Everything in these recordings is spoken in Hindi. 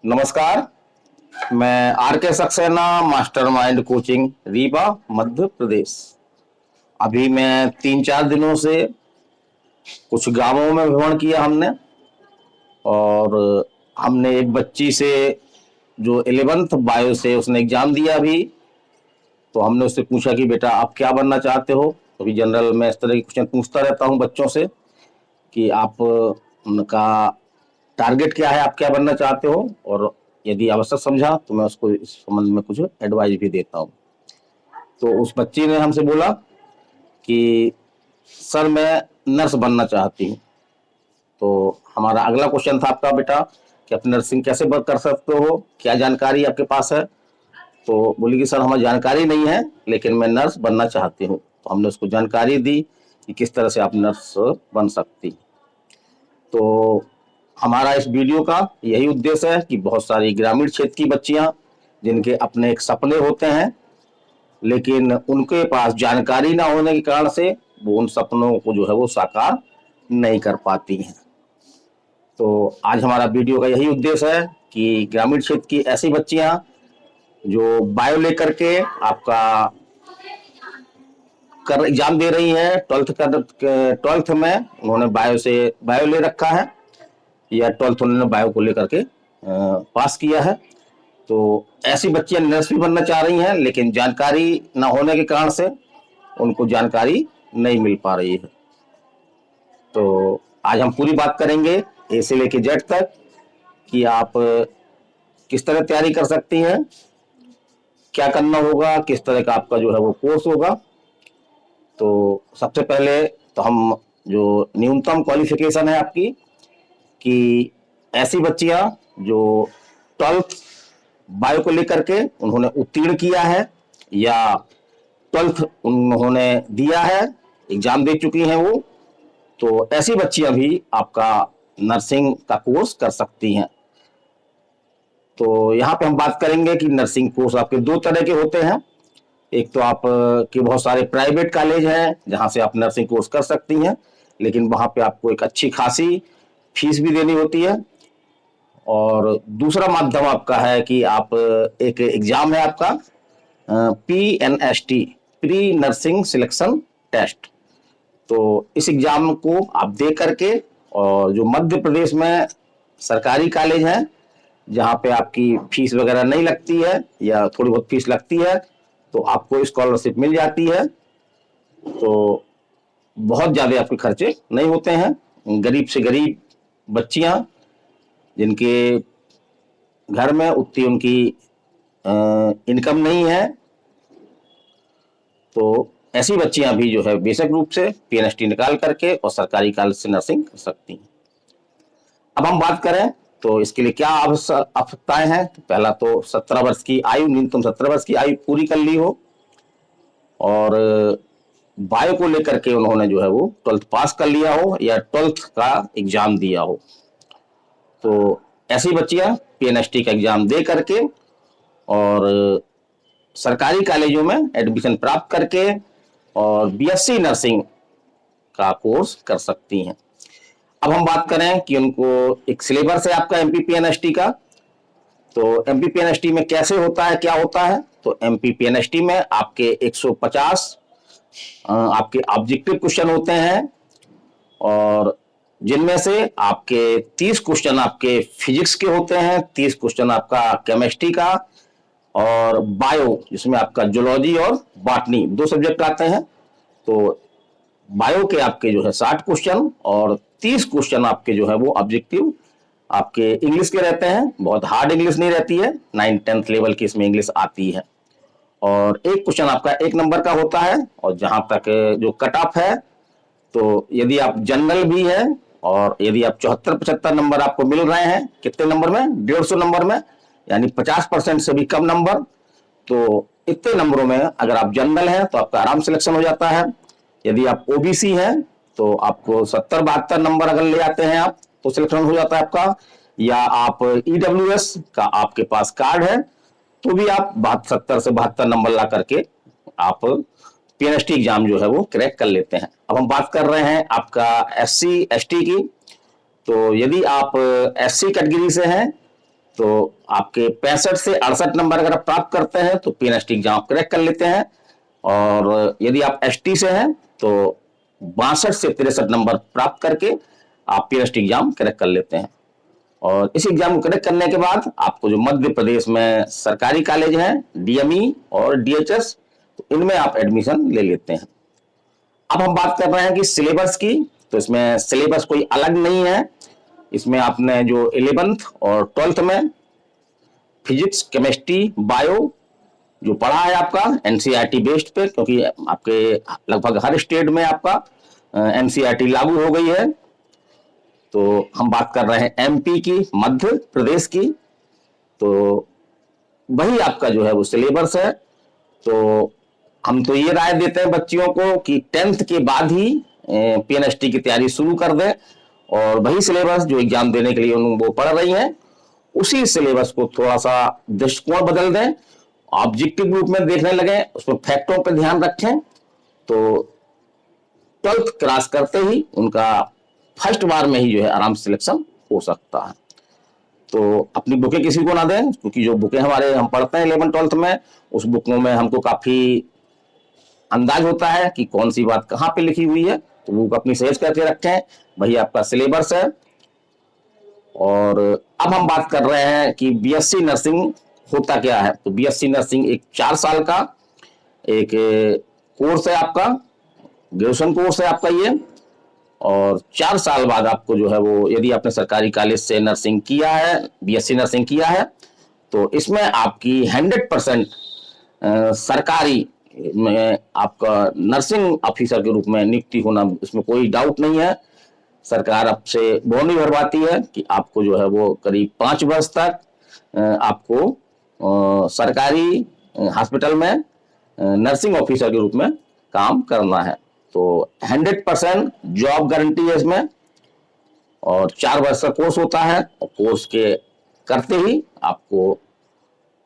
नमस्कार। मैं आर के सक्सेना, मास्टरमाइंड कोचिंग रीवा मध्य प्रदेश। अभी मैं 3-4 दिनों से कुछ गांवों में भ्रमण किया हमने, और हमने एक बच्ची से जो 11th बायो से उसने एग्जाम दिया अभी। तो हमने उससे पूछा कि बेटा आप क्या बनना चाहते हो। अभी जनरल मैं इस तरह के क्वेश्चन पूछता रहता हूँ बच्चों से कि आप उनका टारगेट क्या है, आप क्या बनना चाहते हो, और यदि आवश्यक समझा तो मैं उसको इस संबंध में कुछ एडवाइस भी देता हूँ। तो उस बच्ची ने हमसे बोला कि सर मैं नर्स बनना चाहती हूँ। तो हमारा अगला क्वेश्चन था आपका बेटा कि आप नर्सिंग कैसे कर सकते हो, क्या जानकारी आपके पास है। तो बोली कि सर हमारी जानकारी नहीं है, लेकिन मैं नर्स बनना चाहती हूँ। तो हमने उसको जानकारी दी कि किस तरह से आप नर्स बन सकती। तो हमारा इस वीडियो का यही उद्देश्य है कि बहुत सारी ग्रामीण क्षेत्र की बच्चियां जिनके अपने एक सपने होते हैं, लेकिन उनके पास जानकारी ना होने के कारण से वो उन सपनों को जो है वो साकार नहीं कर पाती हैं। तो आज हमारा वीडियो का यही उद्देश्य है कि ग्रामीण क्षेत्र की ऐसी बच्चियां जो बायो लेकर के आपका कर एग्जाम दे रही हैं, ट्वेल्थ में उन्होंने बायो ले रखा है, या 12th उन्होंने बायो को लेकर के पास किया है। तो ऐसी बच्चियां नर्स भी बनना चाह रही हैं, लेकिन जानकारी ना होने के कारण से उनको जानकारी नहीं मिल पा रही है। तो आज हम पूरी बात करेंगे ए से लेके जेड तक कि आप किस तरह तैयारी कर सकती हैं, क्या करना होगा, किस तरह का आपका जो है वो कोर्स होगा। तो सबसे पहले तो हम जो न्यूनतम क्वालिफिकेशन है आपकी कि ऐसी बच्चियां जो 12th बायो को लेकर के उन्होंने उत्तीर्ण किया है, या 12th उन्होंने दिया है, एग्जाम दे चुकी हैं वो, तो ऐसी बच्चियां भी आपका नर्सिंग का कोर्स कर सकती हैं। तो यहाँ पे हम बात करेंगे कि नर्सिंग कोर्स आपके दो तरह के होते हैं। एक तो आप के बहुत सारे प्राइवेट कॉलेज हैं जहां से आप नर्सिंग कोर्स कर सकती हैं, लेकिन वहां पे आपको एक अच्छी खासी फीस भी देनी होती है। और दूसरा माध्यम आपका है कि आप एक एग्जाम है आपका PNST, pre nursing selection test. तो इस एग्जाम को आप दे करके, और जो मध्य प्रदेश में सरकारी कॉलेज हैं जहां पे आपकी फीस वगैरह नहीं लगती है या थोड़ी बहुत फीस लगती है, तो आपको स्कॉलरशिप मिल जाती है। तो बहुत ज्यादा आपके खर्चे नहीं होते हैं। गरीब से गरीब बच्चियां जिनके घर में उतनी उनकी इनकम नहीं है, तो ऐसी बच्चियां भी जो है बेसिक रूप से PNST निकाल करके और सरकारी कॉलेज से नर्सिंग कर सकती हैं। अब हम बात करें तो इसके लिए क्या आवश्यकताएं हैं। तो पहला तो 17 वर्ष की आयु, न्यूनतम 17 वर्ष की आयु पूरी कर ली हो, और बायो को लेकर के उन्होंने जो है वो 12th पास कर लिया हो या 12th का एग्जाम दिया हो। तो ऐसी बच्चियां PNST का एग्जाम दे करके और सरकारी कॉलेजों में एडमिशन प्राप्त करके और BSc नर्सिंग का कोर्स कर सकती हैं। अब हम बात करें कि उनको एक सिलेबस है आपका MPPNST का। तो MPPNST में कैसे होता है, क्या होता है। तो MPPNST में आपके 150 आपके ऑब्जेक्टिव क्वेश्चन होते हैं, और जिनमें से आपके 30 क्वेश्चन आपके फिजिक्स के होते हैं, 30 क्वेश्चन आपका केमिस्ट्री का, और बायो जिसमें आपका जूलॉजी और बॉटनी दो सब्जेक्ट आते हैं। तो बायो के आपके जो है 60 क्वेश्चन, और 30 क्वेश्चन आपके जो है वो ऑब्जेक्टिव आपके इंग्लिश के रहते हैं। बहुत हार्ड इंग्लिश नहीं रहती है, 9th-10th लेवल की इसमें इंग्लिश आती है। और एक क्वेश्चन आपका 1 नंबर का होता है, और जहां तक जो कट ऑफ है, तो यदि आप जनरल भी है और यदि आप 74-75 नंबर आपको मिल रहे हैं, कितने नंबर में, 150 नंबर में, यानी 50% से भी कम नंबर, तो इतने नंबरों में अगर आप जनरल हैं तो आपका आराम सिलेक्शन हो जाता है। यदि आप OBC हैं तो आपको 70-72 नंबर अगर ले आते हैं आप तो सिलेक्शन हो जाता है आपका, या आप EWS का आपके पास कार्ड है तो भी आप 70 से 72 नंबर ला करके आप PNST एग्जाम जो है वो क्रैक कर लेते हैं। अब हम बात कर रहे हैं आपका SC ST की। तो यदि आप SC कैटेगरी से हैं तो आपके 65 से 68 नंबर अगर आप प्राप्त करते हैं तो पीएनएसटी एग्जाम आप क्रैक कर लेते हैं, और यदि आप एसटी से हैं तो 62 से 63 नंबर प्राप्त करके आप पीएनएसटी एग्जाम क्रैक कर लेते हैं। और इस एग्जाम को क्रैक करने के बाद आपको जो मध्य प्रदेश में सरकारी कॉलेज हैं, डीएमई और डीएचएस, तो इनमें आप एडमिशन ले लेते हैं। अब हम बात कर रहे हैं कि सिलेबस की, तो इसमें सिलेबस कोई अलग नहीं है। इसमें आपने जो 11th और 12th में फिजिक्स, केमिस्ट्री, बायो जो पढ़ा है आपका एनसीईआरटी बेस्ड पे, क्योंकि आपके लगभग हर स्टेट में आपका एनसीईआरटी लागू हो गई है। तो हम बात कर रहे हैं एमपी की, मध्य प्रदेश की, तो वही आपका जो है वो सिलेबस है। तो हम तो ये राय देते हैं बच्चियों को कि 10th के बाद ही पीएनएसटी की तैयारी शुरू कर दें, और वही सिलेबस जो एग्जाम देने के लिए वो पढ़ रही हैं उसी सिलेबस को थोड़ा सा दृष्टिकोण बदल दें, ऑब्जेक्टिव रूप में देखने लगे, उसमें फैक्टों पर ध्यान रखें। तो 12th क्रॉस करते ही उनका फर्स्ट बार में ही जो है आराम से सिलेक्शन हो सकता है। तो अपनी बुकें किसी को ना दें, क्योंकि जो बुकें हमारे हम पढ़ते हैं 11th 12th में, उस बुकों में हमको काफी अंदाज होता है कि कौन सी बात कहाँ पे लिखी हुई है, तो वो अपनी सहेज करके रखें, वही आपका सिलेबस है। और अब हम बात कर रहे हैं कि बीएससी नर्सिंग होता क्या है। तो बीएससी नर्सिंग एक 4 साल का एक कोर्स है आपका, ग्रेजुएशन कोर्स है आपका ये, और 4 साल बाद आपको जो है वो, यदि आपने सरकारी कॉलेज से नर्सिंग किया है, बीएससी नर्सिंग किया है, तो इसमें आपकी 100% सरकारी में आपका नर्सिंग ऑफिसर के रूप में नियुक्ति होना, इसमें कोई डाउट नहीं है। सरकार आपसे बॉन्ड भरवाती है कि आपको जो है वो करीब 5 वर्ष तक आपको सरकारी हॉस्पिटल में नर्सिंग ऑफिसर के रूप में काम करना है। तो 100% जॉब गारंटी है इसमें, और 4 वर्ष का कोर्स होता है, और कोर्स के करते ही आपको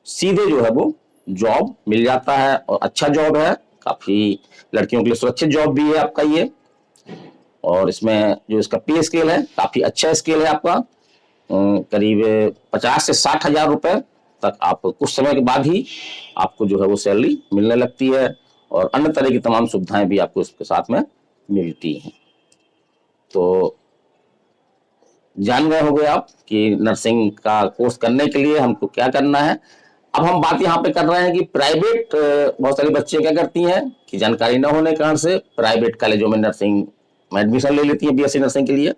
सीधे जो है वो जॉब मिल जाता है, और अच्छा जॉब है, काफी लड़कियों के लिए सुरक्षित जॉब भी है आपका ये। और इसमें जो इसका पे स्केल है काफी अच्छा स्केल है आपका, करीब 50 से 60 हजार रुपए तक आप कुछ समय के बाद ही आपको जो है वो सैलरी मिलने लगती है, और अन्य तरह की तमाम सुविधाएं भी आपको इसके साथ में मिलती हैं। तो जान गए होंगे आप कि नर्सिंग का कोर्स करने के लिए हमको क्या करना है। अब हम बात यहाँ पे कर रहे हैं कि प्राइवेट, बहुत सारी बच्चे क्या करती हैं कि जानकारी न होने के कारण से प्राइवेट कॉलेजों में नर्सिंग में एडमिशन ले लेती हैं बीएससी नर्सिंग के लिए।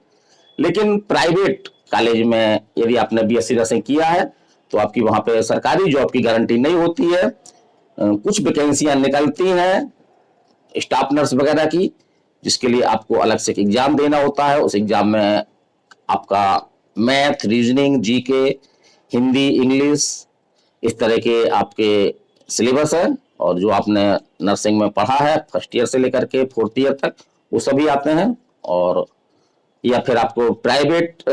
लेकिन प्राइवेट कॉलेज में यदि आपने बीएससी नर्सिंग किया है तो आपकी वहां पे सरकारी जॉब की गारंटी नहीं होती है। कुछ वैकेंसियां निकलती हैं स्टाफ नर्स वगैरह की, जिसके लिए आपको अलग से एग्जाम देना होता है। उस एग्जाम में आपका math, reasoning, GK, Hindi, English, इस तरह के आपके सिलेबस है, और जो आपने नर्सिंग में पढ़ा है फर्स्ट ईयर से लेकर के 4th ईयर तक वो सभी आते हैं। और या फिर आपको प्राइवेट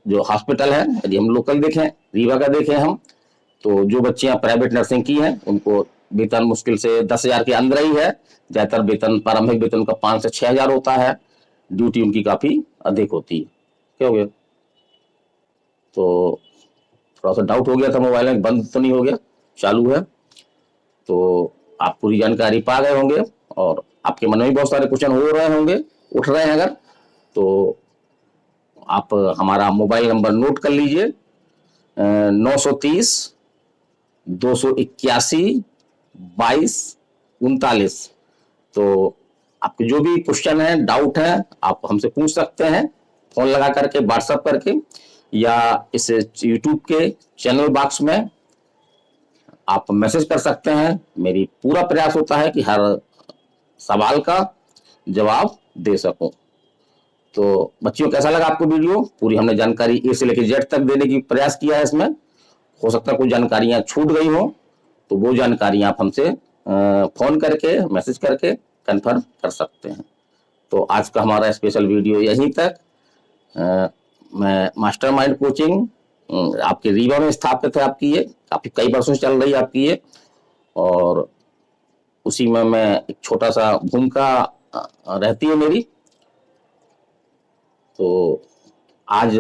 जो हॉस्पिटल है, यदि हम लोकल देखें, रीवा का देखें हम, तो जो बच्चियां प्राइवेट नर्सिंग की हैं उनको वेतन मुश्किल से 10,000 के अंदर ही है। ज्यादातर वेतन, प्रारंभिक वेतन का 5 से 6 हजार होता है, ड्यूटी उनकी काफी अधिक होती है। क्या हो गया? तो थोड़ा सा डाउट हो गया था, मोबाइल में बंद तो नहीं हो गया, चालू है। तो आप पूरी जानकारी पा गए होंगे, और आपके मन में भी बहुत सारे क्वेश्चन हो रहे होंगे, उठ रहे हैं अगर, तो आप हमारा मोबाइल नंबर नोट कर लीजिए, 930 281 2239। तो आपके जो भी क्वेश्चन है, डाउट है, आप हमसे पूछ सकते हैं फोन लगा करके, व्हाट्सएप करके, या इस यूट्यूब के चैनल बॉक्स में आप मैसेज कर सकते हैं। मेरी पूरा प्रयास होता है कि हर सवाल का जवाब दे सकूं। तो बच्चियों, कैसा लगा आपको वीडियो? पूरी हमने जानकारी ए से लेकर जेड तक देने की प्रयास किया है इसमें। हो सकता है कुछ जानकारियां छूट गई हो, तो वो जानकारियां आप हमसे फोन करके, मैसेज करके कंफर्म कर सकते हैं। तो आज का हमारा स्पेशल वीडियो यहीं तक। मैं मास्टरमाइंड कोचिंग आपके रीवा में स्थापित है आपकी, ये काफी कई वर्षों से चल रही है आपकी ये, और उसी में मैं एक छोटा सा भूमिका रहती है मेरी। तो आज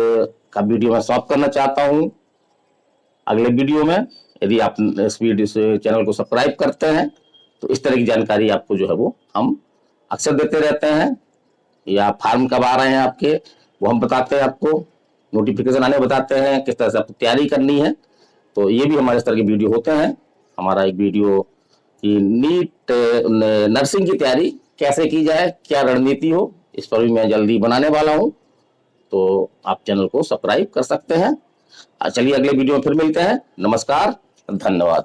का वीडियो मैं समाप्त करना चाहता हूं। अगले वीडियो में। यदि आप इस वीडियो से चैनल को सब्सक्राइब करते हैं तो इस तरह की जानकारी आपको जो है वो हम अक्सर देते रहते हैं। या फॉर्म कब आ रहे हैं आपके, वो हम बताते हैं आपको, नोटिफिकेशन आने बताते हैं, किस तरह से आपको तैयारी करनी है। तो ये भी हमारे इस तरह के वीडियो होते हैं। हमारा एक वीडियो कि नीट नर्सिंग की तैयारी कैसे की जाए, क्या रणनीति हो, इस पर भी मैं जल्दी बनाने वाला हूं। तो आप चैनल को सब्सक्राइब कर सकते हैं। चलिए अगले वीडियो में फिर मिलते हैं। नमस्कार, धन्यवाद।